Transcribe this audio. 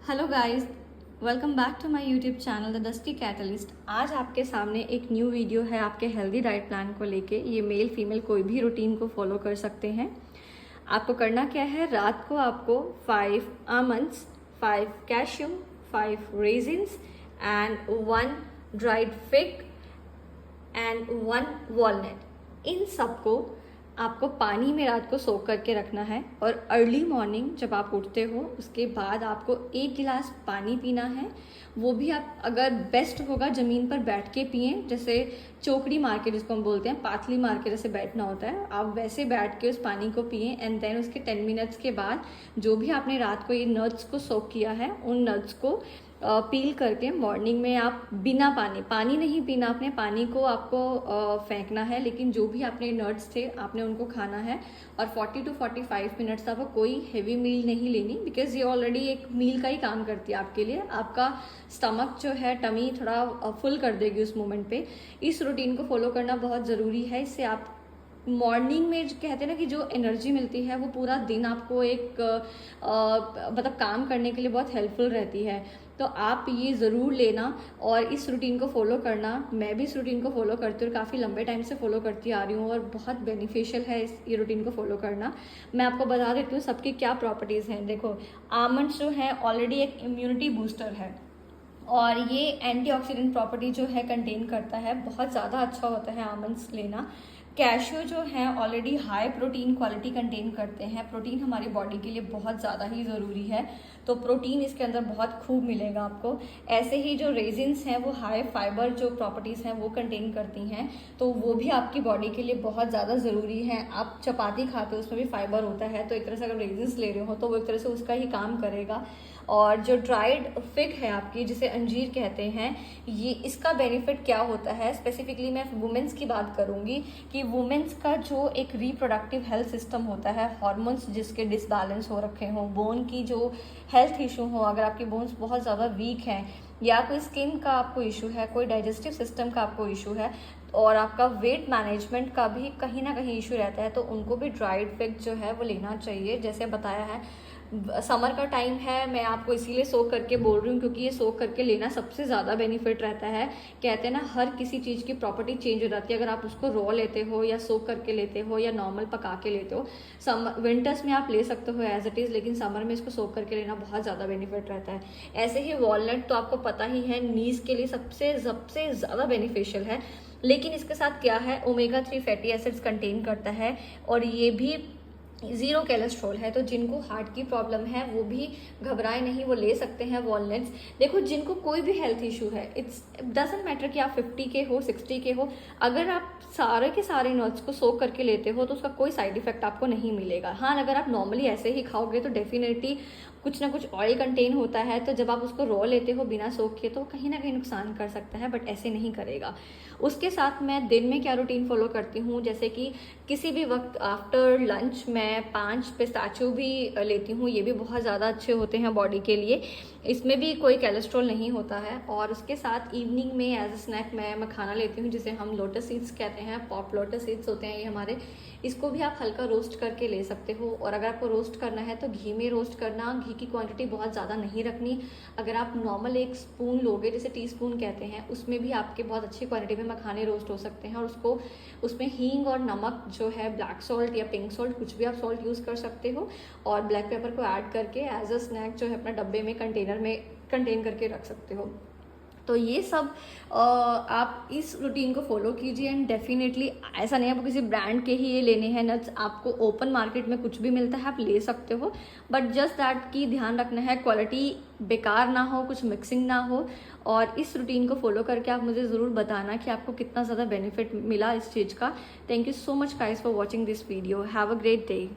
Hello guys, welcome back to my YouTube channel the dusty catalyst. आज आपके सामने एक न्यू वीडियो है आपके हेल्दी डाइट प्लान को लेके। ये मेल फीमेल कोई भी रूटीन को फॉलो कर सकते हैं। आपको करना क्या है, रात को आपको 5 almonds, 5 cashew, 5 raisins and 1 dried fig and 1 walnut, इन सबको आपको पानी में रात को सोक करके रखना है। और अर्ली मॉर्निंग जब आप उठते हो उसके बाद आपको 1 गिलास पानी पीना है। वो भी आप अगर बेस्ट होगा ज़मीन पर बैठ के पिएं, जैसे चौकड़ी मार के, जिसको हम बोलते हैं पाथली मार के जैसे बैठना होता है, आप वैसे बैठ के उस पानी को पिएं। एंड देन उसके 10 मिनट्स के बाद जो भी आपने रात को ये नट्स को सोक किया है उन नट्स को पील करके मॉर्निंग में आप बिना पानी नहीं पीना, अपने पानी को आपको फेंकना है। लेकिन जो भी आपने नट्स थे आपने उनको खाना है। और 40 to 45 मिनट्स आपको कोई हैवी मील नहीं लेनी, बिकॉज ये ऑलरेडी एक मील का ही काम करती है आपके लिए। आपका स्टमक जो है, टमी थोड़ा फुल कर देगी उस मोमेंट पे। इस रूटीन को फॉलो करना बहुत ज़रूरी है। इससे आप मॉर्निंग में कहते हैं ना कि जो एनर्जी मिलती है वो पूरा दिन आपको एक मतलब काम करने के लिए बहुत हेल्पफुल रहती है। तो आप ये ज़रूर लेना और इस रूटीन को फॉलो करना। मैं भी इस रूटीन को फॉलो करती हूँ और काफ़ी लंबे टाइम से फॉलो करती आ रही हूँ और बहुत बेनिफिशियल है ये रूटीन को फॉलो करना। मैं आपको बता देती हूँ सबकी क्या प्रॉपर्टीज़ हैं। देखो, आमंड्स जो है ऑलरेडी एक इम्यूनिटी बूस्टर है और ये एंटीऑक्सीडेंट प्रॉपर्टी जो है कंटेन करता है। बहुत ज़्यादा अच्छा होता है आमंड्स लेना। कैश्यू जो है already high protein quality contain करते हैं। प्रोटीन हमारी बॉडी के लिए बहुत ज़्यादा ही ज़रूरी है, तो प्रोटीन इसके अंदर बहुत खूब मिलेगा आपको। ऐसे ही जो रेजिन्स हैं वो हाई फाइबर जो प्रॉपर्टीज़ हैं वो कंटेन करती हैं, तो वो भी आपकी बॉडी के लिए बहुत ज़्यादा ज़रूरी है। आप चपाती खाते हो उसमें भी फाइबर होता है, तो एक तरह से अगर रेजिन्स ले रहे हो तो वो एक तरह से उसका ही काम करेगा। और जो ड्राइड फिग है आपकी, जिसे अंजीर कहते हैं, ये इसका बेनिफिट क्या होता है, स्पेसिफिकली मैं वुमेंस की बात करूंगी कि वुमेन्स का जो एक रिप्रोडक्टिव हेल्थ सिस्टम होता है, हार्मोन्स जिसके डिसबैलेंस हो रखे हों, बोन की जो हेल्थ इशू हो, अगर आपकी बोन्स बहुत ज़्यादा वीक हैं या कोई स्किन का आपको इशू है, कोई डाइजेस्टिव सिस्टम का आपको इशू है और आपका वेट मैनेजमेंट का भी कहीं ना कहीं इशू रहता है, तो उनको भी ड्राइड फिग जो है वो लेना चाहिए। जैसे बताया है, समर का टाइम है, मैं आपको इसीलिए सोक करके बोल रही हूँ क्योंकि ये सोक करके लेना सबसे ज़्यादा बेनिफिट रहता है। कहते हैं ना, हर किसी चीज़ की प्रॉपर्टी चेंज हो जाती है अगर आप उसको रॉ लेते हो या सोक करके लेते हो या नॉर्मल पका के लेते हो। समर विंटर्स में आप ले सकते हो एज इट इज़, लेकिन समर में इसको सोक करके लेना बहुत ज़्यादा बेनिफिट रहता है। ऐसे ही वॉलनट तो आपको पता ही है, नीज के लिए सबसे सबसे ज़्यादा बेनिफिशियल है। लेकिन इसके साथ क्या है, ओमेगा 3 फैटी एसिड्स कंटेन करता है और ये भी 0 कोलेस्ट्रॉल है। तो जिनको हार्ट की प्रॉब्लम है वो भी घबराए नहीं, वो ले सकते हैं वॉलनट्स। देखो, जिनको कोई भी हेल्थ इशू है, इट्स डजेंट मैटर कि आप 50 के हो, 60 के हो, अगर आप सारे के सारे नट्स को सोक करके लेते हो तो उसका कोई साइड इफेक्ट आपको नहीं मिलेगा। हाँ, अगर आप नॉर्मली ऐसे ही खाओगे तो डेफिनेटली कुछ ना कुछ ऑयल कंटेन होता है, तो जब आप उसको रॉ लेते हो बिना सोक किए तो कहीं ना कहीं नुकसान कर सकता है, बट ऐसे नहीं करेगा। उसके साथ मैं दिन में क्या रूटीन फॉलो करती हूँ, जैसे कि किसी भी वक्त आफ्टर लंच मैं 5 पिस्ताचियो भी लेती हूँ। ये भी बहुत ज़्यादा अच्छे होते हैं बॉडी के लिए, इसमें भी कोई कोलेस्ट्रॉल नहीं होता है। और उसके साथ इवनिंग में एज अ स्नैक मैं मखाना लेती हूँ, जिसे हम लोटस सीड्स कहते हैं, पॉप लोटस सीड्स होते हैं ये हमारे। इसको भी आप हल्का रोस्ट करके ले सकते हो। और अगर आपको रोस्ट करना है तो घी में रोस्ट करना, घी की क्वांटिटी बहुत ज़्यादा नहीं रखनी। अगर आप नॉर्मल 1 स्पून लोगे, जैसे टीस्पून कहते हैं, उसमें भी आपके बहुत अच्छी क्वांटिटी में मखाने रोस्ट हो सकते हैं। और उसको उसमें हींग और नमक जो है, ब्लैक सॉल्ट या पिंक सॉल्ट, कुछ भी आप सॉल्ट यूज़ कर सकते हो, और ब्लैक पेपर को ऐड करके एज अ स्नैक जो है अपना डब्बे में कंटेनर में कंटेन करके रख सकते हो। तो ये सब आप इस रूटीन को फॉलो कीजिए। एंड डेफिनेटली ऐसा नहीं है आपको किसी ब्रांड के ही ये लेने हैं नट्स, आपको ओपन मार्केट में कुछ भी मिलता है, आप ले सकते हो, बट जस्ट दैट की ध्यान रखना है क्वालिटी बेकार ना हो, कुछ मिक्सिंग ना हो। और इस रूटीन को फॉलो करके आप मुझे ज़रूर बताना कि आपको कितना ज़्यादा बेनिफिट मिला इस चीज़ का। Thank you so much guys for watching this video. Have a great day.